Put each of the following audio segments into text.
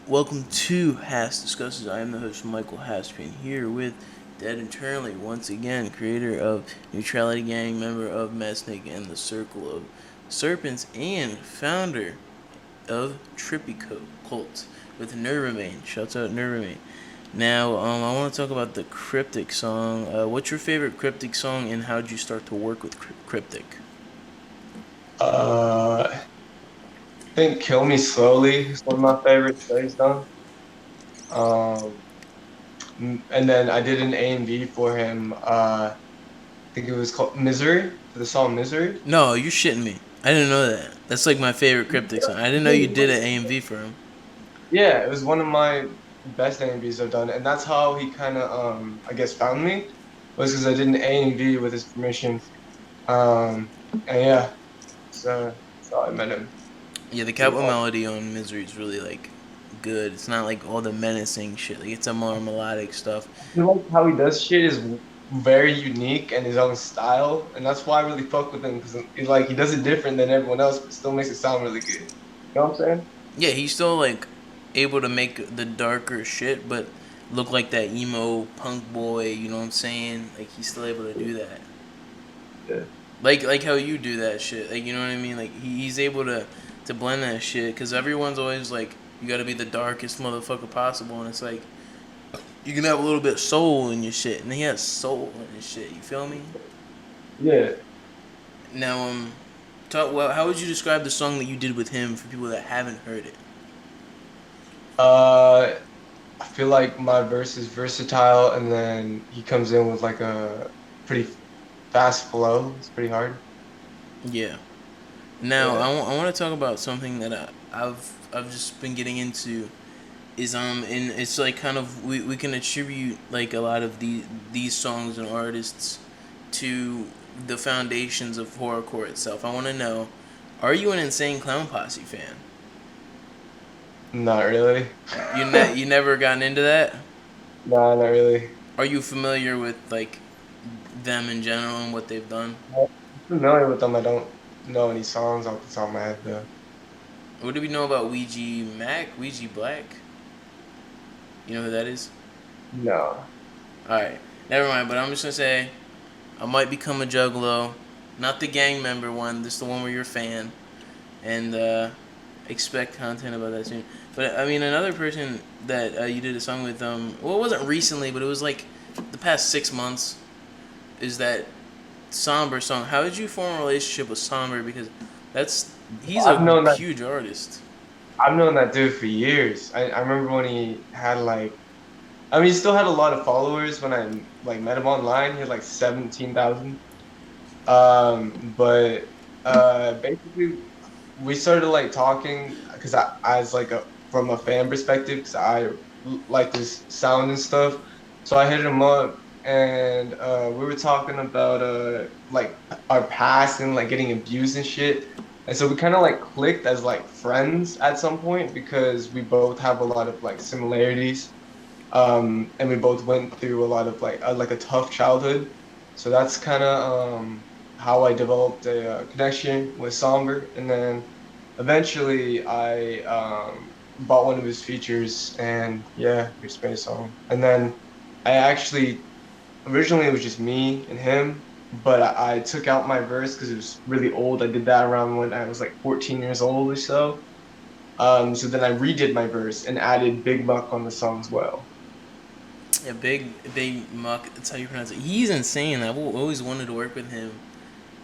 Welcome to HASSDISCUSSES. I am the host Michael Haspin here with Dead Internally, once again, creator of Neutrality Gang, member of Mesnick and the Circle of Serpents, and founder of Trippy Cult with Nervemain. Shouts out Nervemain. Now, I want to talk about the Cryptic song. What's your favorite Cryptic song, and how did you start to work with Cryptic? I think "Kill Me Slowly" is one of my favorites that he's done. Um, and then I did an A&B for him. I think it was called "Misery" for the song "Misery." No, you're shitting me. I didn't know that. That's like my favorite Cryptic song. I didn't know you did an AMV for him. Yeah, it was one of my best A&Bs I've done, and that's how he kind of I guess found me, was because I did an A&B with his permission. And yeah, so that's how I met him. Yeah, the Through capo melody on Misery is really like good. It's not like all the menacing shit. Like it's a more melodic stuff. I feel like how he does shit is very unique and his own style, and that's why I really fuck with him because he does it different than everyone else, but still makes it sound really good. You know what I'm saying? Yeah, he's still like able to make the darker shit, but look like that emo punk boy. You know what I'm saying? Like he's still able to do that. Yeah. Like how you do that shit. Like you know what I mean? Like he's able to blend that shit because everyone's always like you got to be the darkest motherfucker possible, and it's like you can have a little bit of soul in your shit, and he has soul in his shit. You feel me? Yeah. Now, how would you describe the song that you did with him for people that haven't heard it? Uh, I feel like my verse is versatile, and then he comes in with like a pretty fast flow. It's pretty hard. Yeah. Now, Yeah. I want to talk about something that I've just been getting into is and it's like kind of we can attribute like a lot of these songs and artists to the foundations of horrorcore itself. I want to know, are you an Insane Clown Posse fan? Not really. You never gotten into that? Nah, not really. Are you familiar with like them in general and what they've done? I'm familiar with them. I don't know any songs off the top of my head though. What do we know about Ouija Mac? Ouija Black? You know who that is? No. Alright, never mind, but I'm just gonna say I might become a juggalo. Not the gang member one, this the one where you're a fan. And expect content about that soon. But I mean, another person that you did a song with, well, it wasn't recently, but it was like the past 6 months, is that Somber song. How did you form a relationship with Somber? Because he's I've a known that huge artist. I've known that dude for years. I remember when he had I mean he still had a lot of followers when I like met him online. He had like 17,000. But basically we started like talking because I was like from a fan perspective because I like this sound and stuff. So I hit him up and we were talking about like our past and like getting abused and shit. And so we kind of like clicked as like friends at some point because we both have a lot of like similarities. And we both went through a lot of like a tough childhood. So that's kind of how I developed a connection with Somber. And then eventually I bought one of his features and yeah, we just made a song. And then I actually originally it was just me and him, but I took out my verse because it was really old. I did that around when I was like 14 years old or so. So then I redid my verse and added Big Muck on the song as well. Yeah, big muck. That's how you pronounce it. He's insane. I've always wanted to work with him,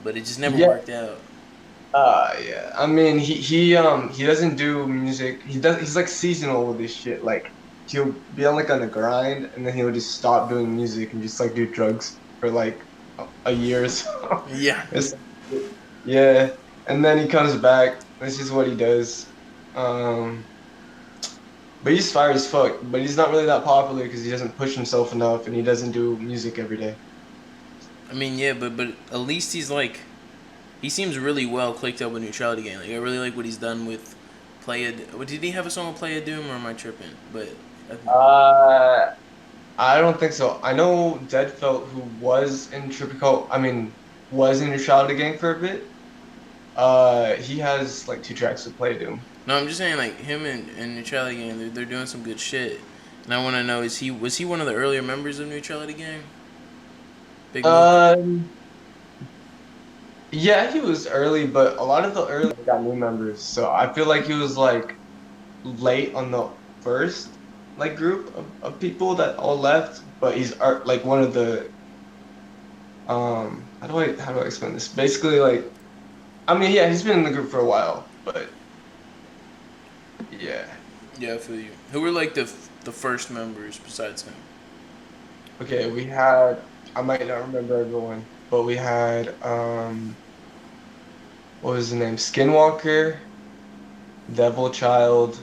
but it just never Yeah, worked out. yeah. I mean, he doesn't do music. He's like seasonal with this shit. Like he'll be on like on a grind, and then he'll just stop doing music and just like do drugs for like a year or so. Yeah. It's, yeah, and then he comes back. This is what he does. Um, but he's fire as fuck. But he's not really that popular because he doesn't push himself enough, and he doesn't do music every day. I mean, yeah, but at least he seems really well clicked up with Neutrality Gang. Like I really like what he's done with Playa. Did he have a song with Playa Doom, or am I tripping? But Uh, I don't think so. I know Deadfelt, who was in Tropical, I mean, was in Neutrality Gang for a bit. He has like 2 tracks to play Doom. No, I'm just saying like him and Neutrality Gang, they're doing some good shit. And I want to know, was he one of the earlier members of Neutrality Gang? Big Mook. Um, yeah, he was early, but a lot of the early got new members. So I feel like he was like late on the first like group of people that all left, but he's like one of the how do I explain this? Basically, like I mean, yeah, he's been in the group for a while, but yeah. Yeah, I feel you. Who were like the first members besides him? Okay, we had I might not remember everyone, but we had what was the name? Skinwalker, Devil Child,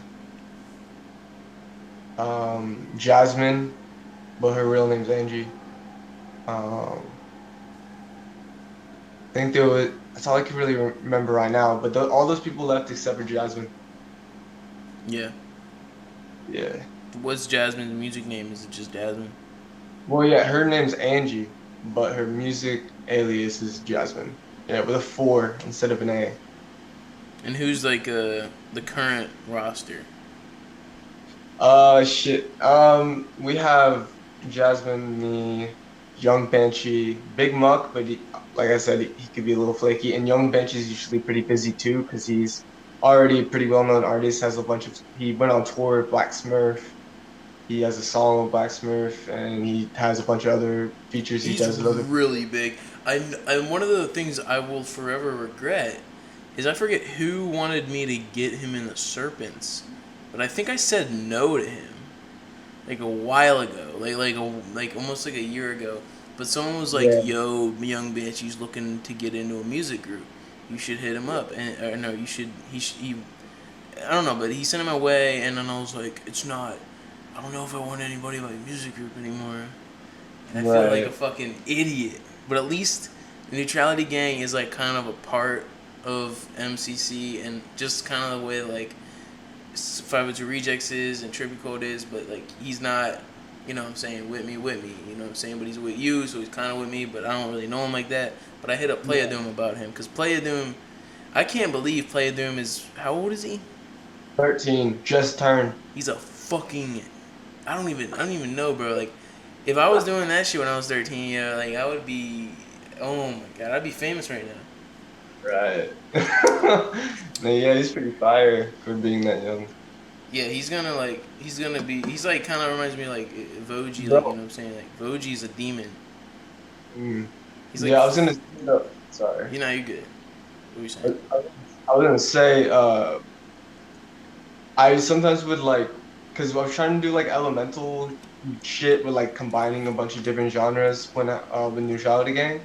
Jasmine, but her real name's Angie. Um, I think there was that's all I can really remember right now. But all those people left except for Jasmine. Yeah. Yeah. What's Jasmine's music name? Is it just Jasmine? Well, yeah, her name's Angie, but her music alias is Jasmine. Yeah, with a 4 instead of an A. And who's like the current roster? Shit. We have Jasmine, me, Young Banshee, Big Muck, but like I said, he could be a little flaky. And Young Banshee's usually pretty busy too, because he's already a pretty well-known artist. Has a bunch of he went on tour with Black Smurf. He has a song with Black Smurf, and he has a bunch of other features he He's does with other. really big. I one of the things I will forever regret is I forget who wanted me to get him in the Serpents, but I think I said no to him like a while ago, like almost like a year ago. But someone was like, Yeah. "Yo, young bitch, he's looking to get into a music group. You should hit him up." And or no, you should. He I don't know, but he sent him my way, and then I was like, "It's not. I don't know if I want anybody in my music group anymore." And I feel like a Right. fucking idiot. But at least the Neutrality Gang is like kind of a part of MCC, and just kind of the way like 502 Rejects is and Trippy Code is, but like he's not, you know what I'm saying, with me, you know what I'm saying, but he's with you, so he's kind of with me, but I don't really know him like that. But I hit up Playa Yeah. Doom about him, because Playa Doom, I can't believe Playa Doom is, how old is he? 13, just turned. He's a fucking, I don't even know, bro. Like, if I was doing that shit when I was 13, yeah, like I would be, oh my god, I'd be famous right now. Right. No, yeah, he's pretty fire for being that young. Yeah, he's gonna be, he's like, kind of reminds me of like Voji, like, you know Bro. what I'm saying? Like, Voji's a demon. Mm. He's like, Yeah, I was gonna. No, sorry. you know, you good. What are you I, saying? I I was gonna say, I sometimes would like, cause I was trying to do like elemental shit with like combining a bunch of different genres when with Neutrality Gang,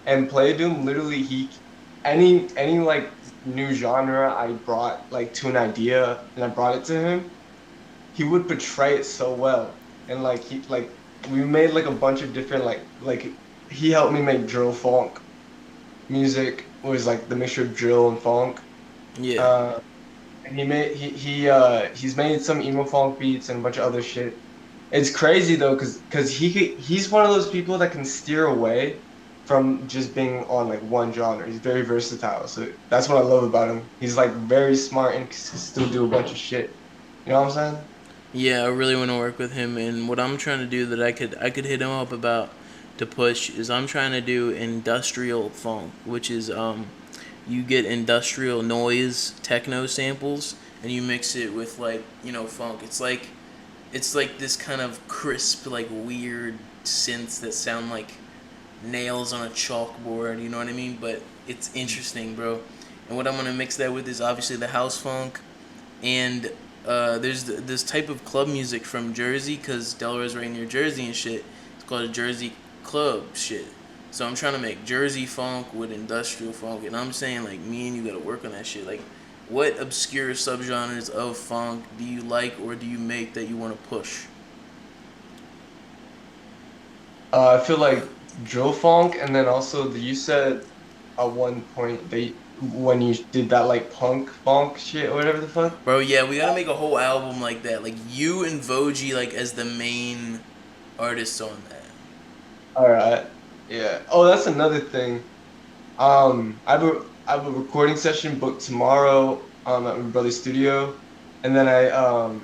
and Play Doom literally any like new genre I brought like to an idea and I brought it to him, he would portray it so well, and like he like we made like a bunch of different like he helped me make drill funk music was like the mixture of drill and funk. Yeah. Uh, and he's made some emo funk beats and a bunch of other shit. It's crazy though, cause he's one of those people that can steer away from just being on like one genre. He's very versatile, so that's what I love about him. He's like very smart and can still do a bunch of shit. You know what I'm saying? Yeah, I really want to work with him, and what I'm trying to do that I could hit him up about to push is I'm trying to do industrial funk, which is you get industrial noise techno samples and you mix it with like, you know, funk. It's like this kind of crisp, like weird synths that sound like nails on a chalkboard, you know what I mean? But it's interesting, bro. And what I'm gonna mix that with is obviously the house funk, and there's this type of club music from Jersey, because Delaware's right near Jersey and shit. It's called a Jersey club shit. So I'm trying to make Jersey funk with industrial funk, and I'm saying like me and you gotta work on that shit. Like, what obscure subgenres of funk do you like or do you make that you want to push? I feel like drill funk, and then also you said at one point they when you did that like punk funk shit or whatever the fuck. Bro, yeah, we gotta make a whole album like that. Like you and Voji like as the main artists on that. All right. Yeah. Oh, that's another thing. I have a I have a recording session booked tomorrow at my brother's studio, and then I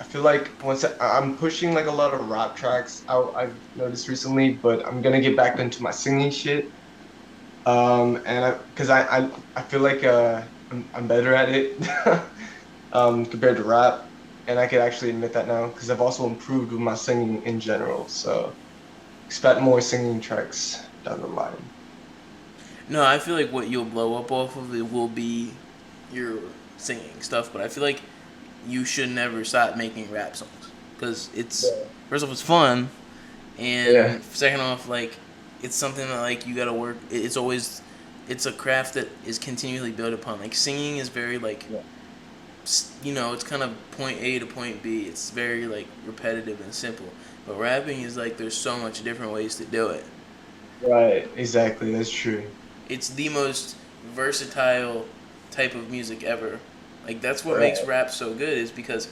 feel like I'm pushing like a lot of rap tracks out. I've noticed recently, but I'm gonna get back into my singing shit. And because I feel like I'm better at it compared to rap, and I could actually admit that now because I've also improved with my singing in general. So expect more singing tracks down the line. No, I feel like what you'll blow up off of it will be your singing stuff, but I feel like you should never stop making rap songs because it's Yeah. first off it's fun, Yeah. and second off like it's something that like you gotta work. It's always it's a craft that is continually built upon. Like singing is very like Yeah. it's kind of point A to point B. It's very like repetitive and simple. But rapping is like there's so much different ways to do it. Right. Exactly. That's true. It's the most versatile type of music ever. Like that's what makes Right. rap so good is because,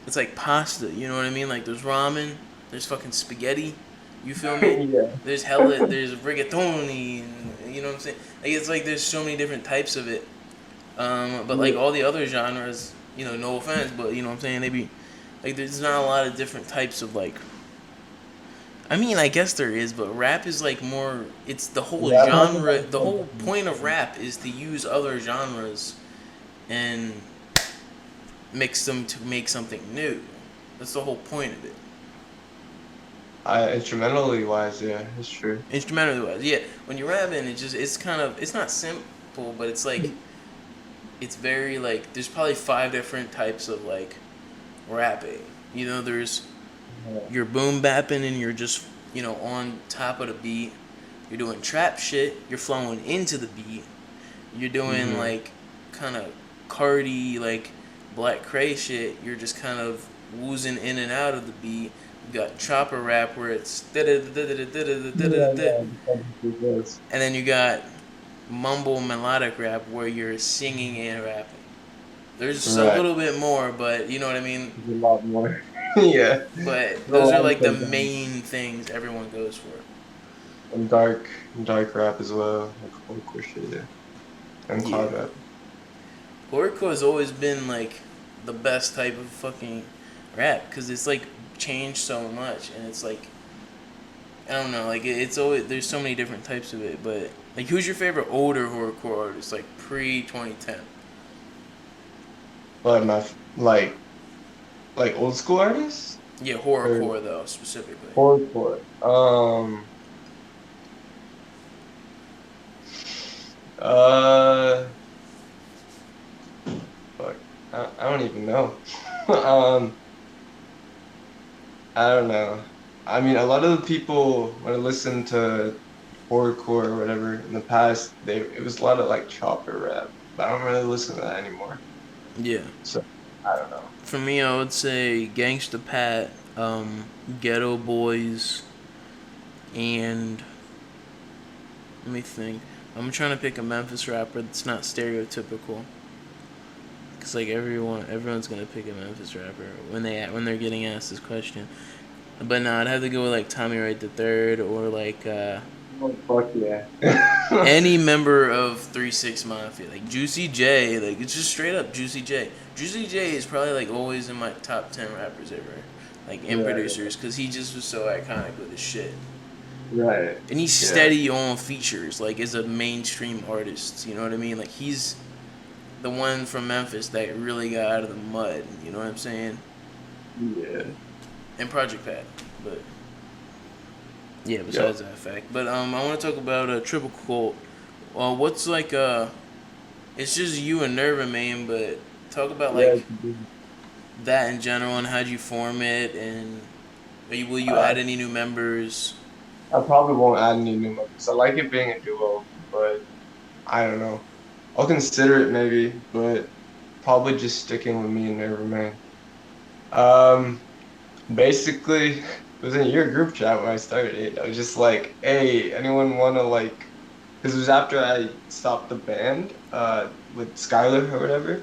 it's like pasta. You know what I mean? Like there's ramen, there's fucking spaghetti. You feel me? Yeah. There's rigatoni, and you know what I'm saying? Like it's like there's so many different types of it. But like Yeah. all the other genres, no offense, but you know what I'm saying? They be like there's not a lot of different types of like. I mean, I guess there is, but rap is like more. It's the whole Rap has a genre. The whole lot point of rap is to use other genres and mix them to make something new. That's the whole point of it. Instrumentally wise, yeah, it's true. Instrumentally wise, yeah. When you're rapping, it's kind of it's not simple, but it's like it's very like there's probably five different types of like rapping. There's you're boom bapping and you're just on top of the beat. You're doing trap shit. You're flowing into the beat. You're doing Mm-hmm. like kind of Cardi like Black Cray shit. You're just kind of woozing in and out of the beat. You got chopper rap where it's Yeah, and yeah, yes. then you got mumble melodic rap where you're singing and rapping. There's a Right. little bit more, but you know what I mean. There's a lot more. Yeah. But There's a those are lot like of the things. main things everyone goes for. And dark rap as well. Like hardcore shit, yeah. And Yeah. cloud rap. Horrorcore has always been like the best type of fucking rap because it's like changed so much and it's like I don't know like it's always there's so many different types of it, but like who's your favorite older horrorcore artist like pre 2010? But like old school artists? Yeah, Or horrorcore though specifically. hardcore. Uh fuck. I don't even know. um I don't know. I mean, a lot of the people when I listened to horrorcore or whatever in the past, it was a lot of like chopper rap, but I don't really listen to that anymore. Yeah, So I don't know. for me I would say Gangsta Pat, Ghetto Boys, and let me think. I'm trying to pick a Memphis rapper that's not stereotypical. Cause like everyone's gonna pick a Memphis rapper when they're getting asked this question. But no, I'd have to go with like Tommy Wright the Third or like Oh, fuck yeah. any member of 3 6 Mafia, like Juicy J. Like it's just straight up Juicy J. Juicy J is probably like always in my top 10 rappers ever, like and Right, producers, cause he just was so iconic with his shit. right. And he's Yeah. steady on features, like as a mainstream artist. You know what I mean? Like he's the one from Memphis that really got out of the mud. You know what I'm saying? Yeah. And Project Pat, but yeah. Yep. Besides that fact, but I want to talk about a triple quote. What's like it's just you and Nerva main, but talk about Yeah. like that in general and how'd you form it and will you Uh, add any new members? I probably won't add any new members. I like it being a duo, but I don't know. I'll consider it maybe, but probably just sticking with me and Nevermind. Um, Basically, it was in your group chat when I started it. I was just like, "Hey, anyone wanna like?" Because it was after I stopped the band, with Skylar or whatever.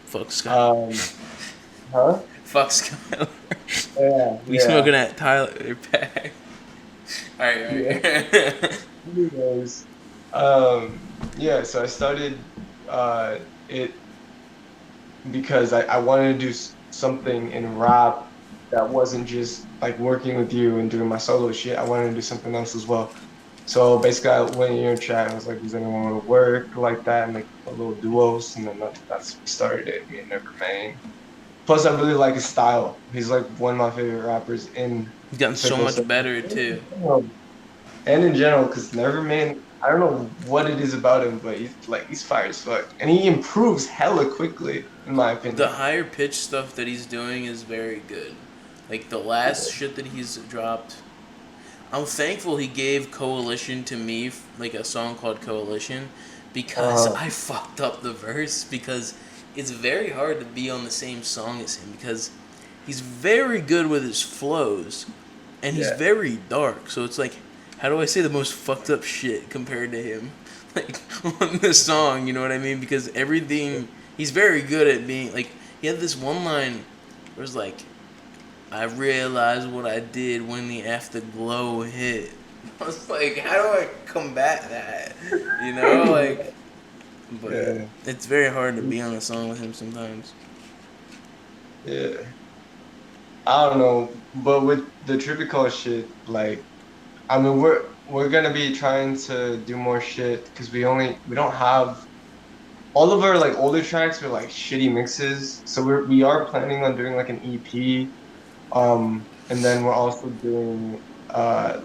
Fuck Sky. Um, huh? Fuck Skylar. Yeah, We yeah, smoking that Tyler pack. Alright, yeah. alright. Anyways, yeah, so I started it because I wanted to do something in rap that wasn't just like working with you and doing my solo shit. I wanted to do something else as well. So basically, I went in your chat and was like, "Does anyone want to work like that and make a little duos?" And then that's we started it. Me and Nevermind. Plus, I really like his style. He's like one of my favorite rappers in He's gotten so Circle much Seven. better too. And in general, because Nevermind, I don't know what it is about him, but he's fire as fuck, and he improves hella quickly, in my The opinion. higher pitch stuff that he's doing is very good. Like the last shit that he's dropped, I'm thankful he gave Coalition to me, like a song called Coalition, because Uh, I fucked up the verse because it's very hard to be on the same song as him because he's very good with his flows and he's yeah, very dark. So it's like, how do I say the most fucked up shit compared to him? Like on the song, you know what I mean? Because everything, he's very good at being like, he had this one line where it's like, I realized what I did when the afterglow hit. I was like, how do I combat that? You know, like, but yeah, it's very hard to be on a song with him sometimes. yeah. I don't know, but with the Trippy shit, like, I mean, we're gonna be trying to do more shit because we don't have all of our like older tracks are like shitty mixes, so we are planning on doing like an EP. And then we're also doing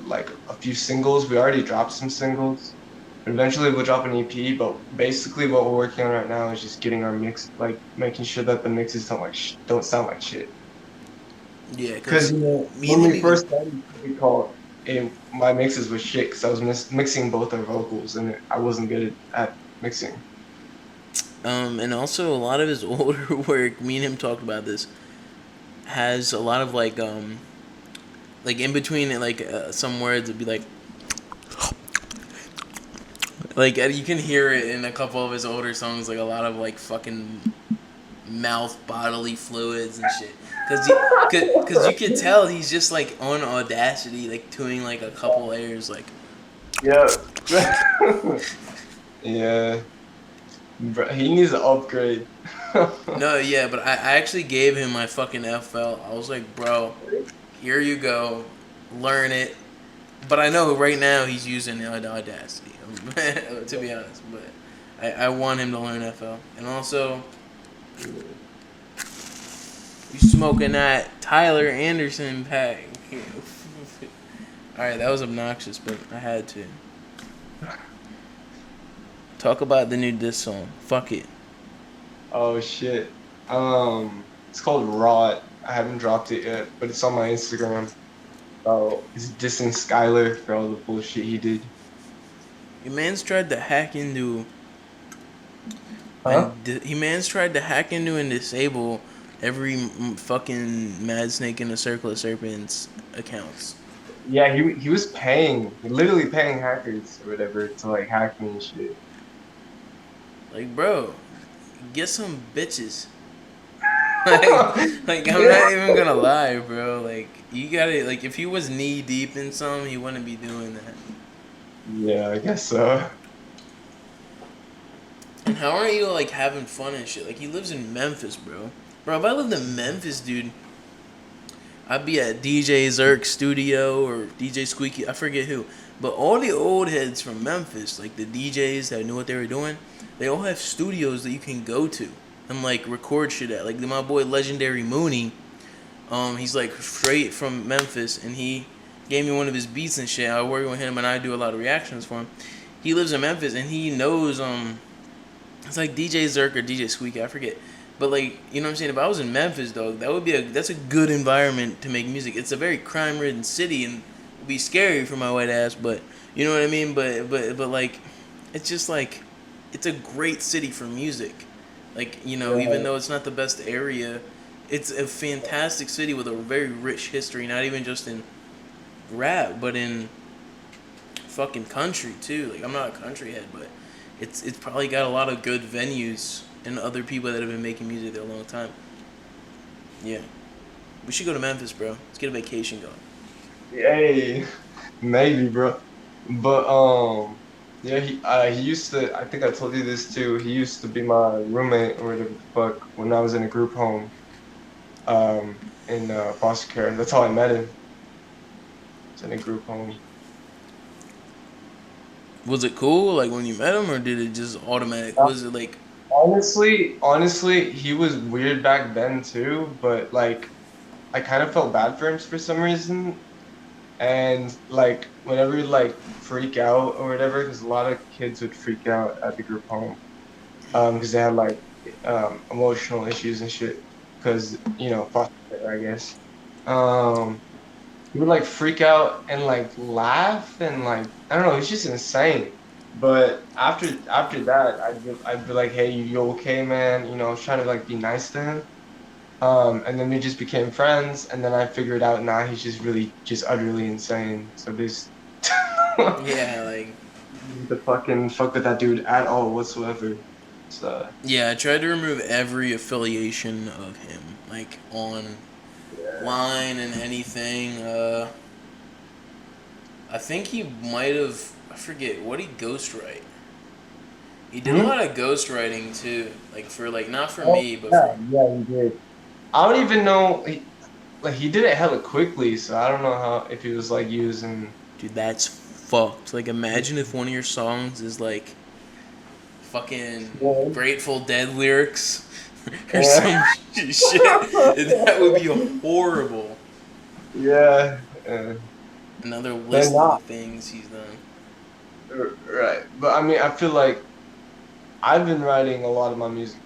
like a few singles. We already dropped some singles. Eventually we'll drop an EP, but basically what we're working on right now is just getting our mix, like making sure that the mixes don't sound like shit. Yeah, Because because me when and him we even. first started, we called my mixes was shit because I was mixing both our vocals and I wasn't good at mixing. And also a lot of his older work, me and him talked about this, has a lot of like in between it, like some words would be like you can hear it in a couple of his older songs, like a lot of like fucking mouth bodily fluids and shit. Cause you could tell he's just like on Audacity, like doing like a couple layers, like Yeah. Yeah. Bro, he needs an upgrade. no, yeah, but I actually gave him my fucking FL. I was like, bro, here you go, learn it. But I know right now he's using Audacity, to be honest. But I want him to learn FL, and also you smoking that Tyler Anderson pack. All right, that was obnoxious, but I had to talk about the new diss song. Fuck it. Oh shit. It's called Rot. I haven't dropped it yet, but it's on my Instagram. Oh, he's dissing Skylar for all the bullshit he did. Your man's tried to hack into Huh? he man's tried to hack into and disable every fucking Mad Snake in the Circle of Serpents accounts. Yeah, he was literally paying hackers or whatever to like hack me and shit. Like, bro, get some bitches. like I'm not even gonna lie, bro. Like you gotta like if he was knee deep in some, he wouldn't be doing that. Yeah, I guess so. And how aren't you like having fun and shit? Like he lives in Memphis, bro. Bro, if I lived in Memphis, dude, I'd be at DJ Zerk's studio or DJ Squeaky, I forget who. But all the old heads from Memphis, like the DJs that knew what they were doing, they all have studios that you can go to and like record shit at. Like my boy Legendary Mooney, he's like straight from Memphis, and he gave me one of his beats and shit. I work with him, and I do a lot of reactions for him. He lives in Memphis, and he knows it's like DJ Zerk or DJ Squeaky, I forget. But like, you know what I'm saying? If I was in Memphis, dog, that's a good environment to make music. It's a very crime-ridden city, and it'd be scary for my white ass. But you know what I mean? But like, it's just like, it's a great city for music. Like even Right. though it's not the best area, it's a fantastic city with a very rich history. Not even just in rap, but in fucking country too. Like I'm not a country head, but it's probably got a lot of good venues and other people that have been making music there a long time. Yeah, we should go to Memphis, bro. Let's get a vacation going. Hey, maybe, bro. But yeah, he used to. I think I told you this too. He used to be my roommate or whatever the fuck when I was in a group home in foster care. That's how I met him. It's in a group home. Was it cool, like when you met him, or did it just automatic? Uh, Was it like, honestly, he was weird back then too. But like, I kind of felt bad for him for some reason. And like, whenever he like freak out or whatever, because a lot of kids would freak out at the group home. Because they had like emotional issues and shit. Because foster care, I guess. Um, he would like freak out and like laugh and like I don't know, it's just insane. But after that, I'd be like, hey, you okay, man? I was trying to like be nice to him. And then we just became friends, and then I figured out now he's just really just utterly insane. So this yeah, like, the fucking fuck with that dude at all whatsoever. So yeah, I tried to remove every affiliation of him, like online and anything. I think he might have. I forget what he ghostwrite. He did a Hmm? lot of ghostwriting too, like for like not for Oh me, but yeah, for yeah, he did. I don't even know. He did it hella quickly, so I don't know how if he was like using. dude. That's fucked. Like, imagine if one of your songs is like fucking Yeah. Grateful Dead lyrics or Yeah. some shit. That would be horrible. Yeah. Another They're list of the not things he's done. right, but I mean, I feel like I've been writing a lot of my music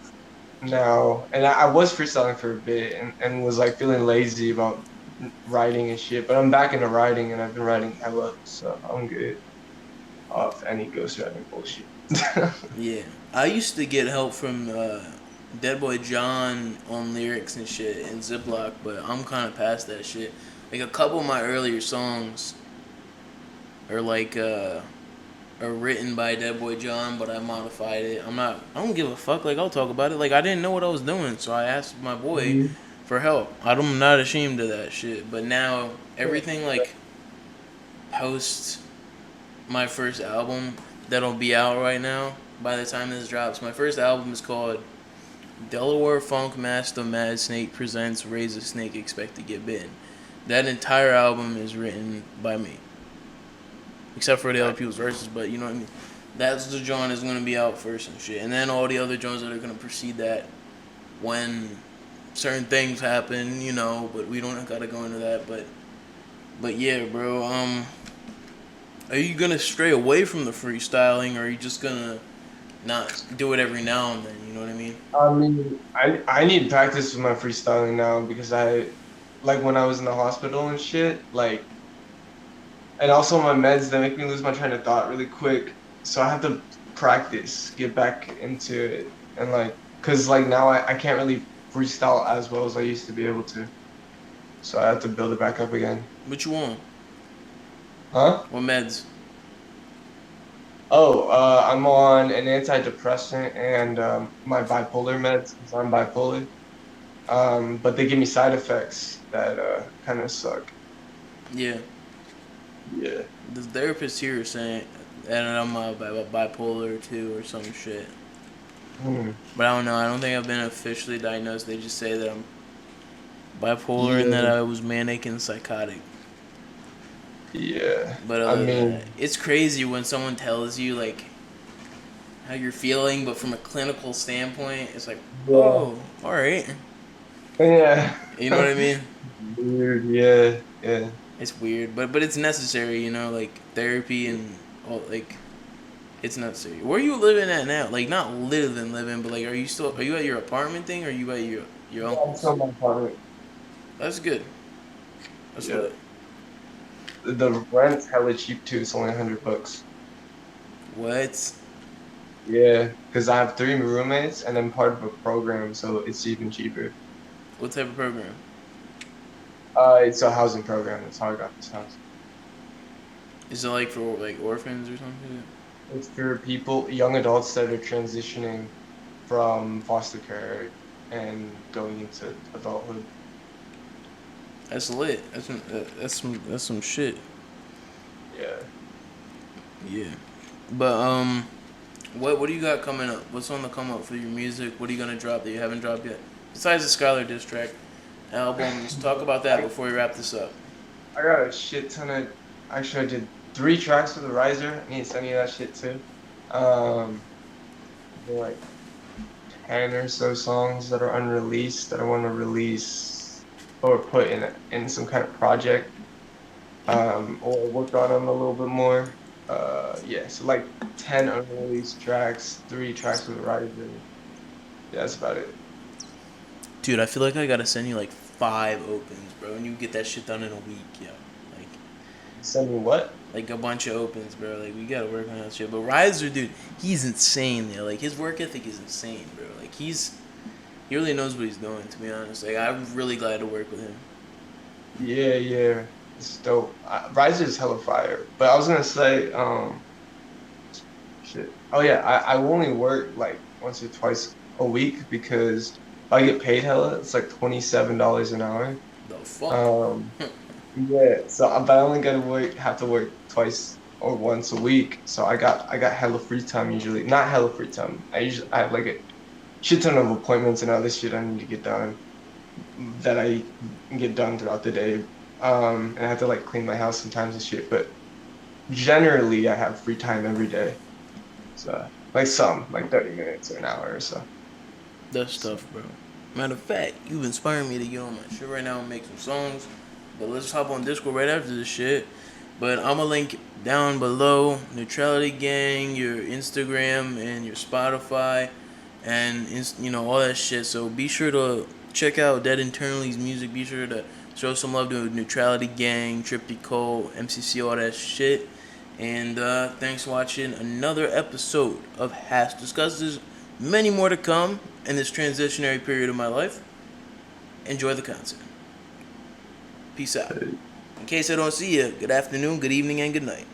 now, and I was freestyling for a bit, and was like feeling lazy about writing and shit. But I'm back into writing, and I've been writing hella, so I'm good off any ghostwriting bullshit. Yeah, I used to get help from Dead Boy John on lyrics and shit in Ziploc, but I'm kind of past that shit. Like a couple of my earlier songs are like are written by Dead Boy John, but I modified it. I don't give a fuck. Like, I'll talk about it. Like, I didn't know what I was doing, so I asked my boy Mhm. for help. I'm not ashamed of that shit. But now everything like post my first album that'll be out right now by the time this drops. My first album is called Delaware Funk Master Mad Snake Presents Raise a Snake Expect to Get Bitten. That entire album is written by me, except for the other people's verses. But you know what I mean. That's the joint is gonna be out first and shit, and then all the other joints that are gonna precede that when certain things happen, you know. But we don't gotta go into that. But yeah, bro. Are you gonna stray away from the freestyling, or are you just gonna not do it every now and then? You know what I mean? I mean, I need practice with my freestyling now because like when I was in the hospital and shit, like, and also my meds they make me lose my train of thought really quick. So I have to practice, get back into it, and like, cause like now I can't really freestyle as well as I used to be able to. So I have to build it back up again. What you want? Huh? What meds? Oh, I'm on an antidepressant and my bipolar meds because I'm bipolar. But they give me side effects that kind of suck. Yeah, Yeah. the therapist here is saying that I'm bipolar too or some shit. Hmm. But I don't know. I don't think I've been officially diagnosed. They just say that I'm bipolar and that Yeah. I was manic and psychotic. Yeah. But I other than that, mean, it's crazy when someone tells you like how you're feeling, but from a clinical standpoint, it's like, yeah. oh, all right. Yeah. You know what I mean? Weird. Yeah. Yeah. It's weird, but it's necessary. You know, like therapy and all like it's necessary. Where are you living at now? Like not living, but like are you at your apartment thing or are you at your Yeah, I'm uncle's? still in my apartment. That's good. That's Yeah. lit. The rent's hella cheap too. It's only $100. What? Yeah, because I have three roommates and I'm part of a program, so it's even cheaper. What type of program? It's a housing program. That's how I got this house. Is it like for like orphans or something? It's for people, young adults that are transitioning from foster care and going into adulthood. That's lit. That's some shit. Yeah. Yeah. But what do you got coming up? What's on the come up for your music? What are you gonna drop that you haven't dropped yet? Besides the Skylar diss track albums, talk about that I, before we wrap this up. I got a shit ton of. Actually, I did 3 tracks for the Riser. I need to send you that shit too. Um, there are like 10 or so songs that are unreleased that I want to release or put in some kind of project. Or work on them a little bit more. Yeah, so like 10 unreleased tracks, 3 tracks with the Riser. Yeah, that's about it. Dude, I feel like I gotta send you like 5 opens, bro, and you get that shit done in a week, yo. Like, Send me what? like a bunch of opens, bro. Like, we gotta work on that shit. But Riser, dude, he's insane, yo. Like, his work ethic is insane, bro. Like, he really knows what he's doing, to be honest. Like, I'm really glad to work with him. Yeah, yeah. It's dope. Riser is hella fire. But I was gonna say, shit. Oh yeah, I only work like once or twice a week because if I get paid hella, it's like $27 an hour. The fuck? Um, yeah. So, but I only gotta have to work twice or once a week. So I got hella free time usually. Not hella free time. I have like a shit ton of appointments and other shit I need to get done that I get done throughout the day. And I have to like clean my house sometimes and shit. But generally, I have free time every day. So like 30 minutes or an hour or so. That stuff, bro. Matter of fact, you've inspired me to get on my shit right now and make some songs. But let's hop on Discord right after this shit. But I'm gonna link down below Neutrality Gang, your Instagram, and your Spotify, and all that shit. So be sure to check out Dead Internally's music. Be sure to show some love to Neutrality Gang, Triptyco, MCC, all that shit. And thanks for watching another episode of HASSDISCUSSES. Many more to come in this transitionary period of my life. Enjoy the content. Peace out. In case I don't see you, good afternoon, good evening, and good night.